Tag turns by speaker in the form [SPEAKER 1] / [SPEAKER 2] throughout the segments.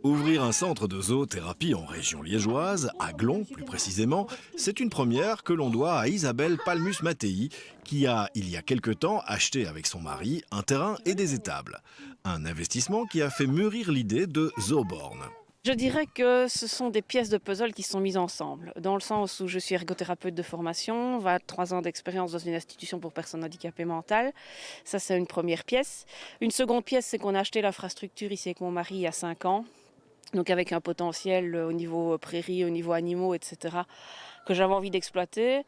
[SPEAKER 1] Ouvrir un centre de zoothérapie en région liégeoise, à Glon plus précisément, c'est une première que l'on doit à Isabelle Palmus-Mattei, qui a, il y a quelque temps, acheté avec son mari un terrain et des étables. Un investissement qui a fait mûrir l'idée de Zooborn.
[SPEAKER 2] Je dirais que ce sont des pièces de puzzle qui sont mises ensemble, dans le sens où je suis ergothérapeute de formation, 23 ans d'expérience dans une institution pour personnes handicapées mentales. Ça, c'est une première pièce. Une seconde pièce, c'est qu'on a acheté l'infrastructure ici avec mon mari il y a 5 ans. Donc avec un potentiel au niveau prairie, au niveau animaux, etc., que j'avais envie d'exploiter.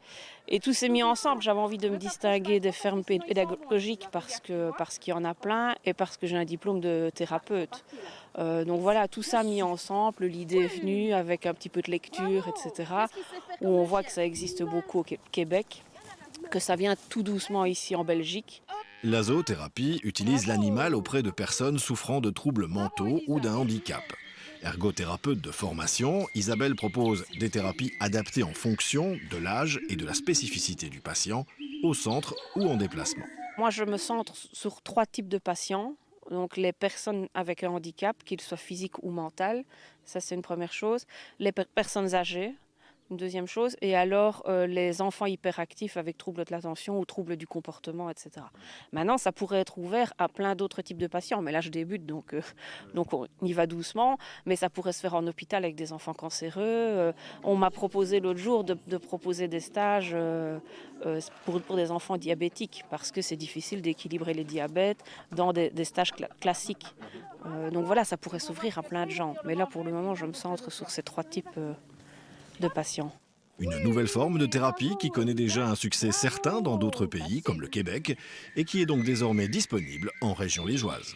[SPEAKER 2] Et tout s'est mis ensemble. J'avais envie de me distinguer des fermes pédagogiques parce qu'il y en a plein et parce que j'ai un diplôme de thérapeute. Donc voilà, tout ça mis ensemble, l'idée est venue avec un petit peu de lecture, etc., où on voit que ça existe beaucoup au Québec, que ça vient tout doucement ici en Belgique.
[SPEAKER 1] La zoothérapie utilise l'animal auprès de personnes souffrant de troubles mentaux ou d'un handicap. Ergothérapeute de formation, Isabelle propose des thérapies adaptées en fonction de l'âge et de la spécificité du patient, au centre ou en déplacement.
[SPEAKER 2] Moi, je me centre sur 3 types de patients. Donc les personnes avec un handicap, qu'il soit physique ou mental, ça c'est une première chose. Les personnes âgées, une deuxième chose. Et alors les enfants hyperactifs avec troubles de l'attention ou troubles du comportement, etc. Maintenant, ça pourrait être ouvert à plein d'autres types de patients. Mais là, je débute, donc on y va doucement. Mais ça pourrait se faire en hôpital avec des enfants cancéreux. On m'a proposé l'autre jour de proposer des stages pour des enfants diabétiques, parce que c'est difficile d'équilibrer les diabètes dans des stages classiques. Donc voilà, ça pourrait s'ouvrir à plein de gens. Mais là, pour le moment, je me centre sur ces 3 types de patients.
[SPEAKER 1] Une nouvelle forme de thérapie qui connaît déjà un succès certain dans d'autres pays, comme le Québec, et qui est donc désormais disponible en région liégeoise.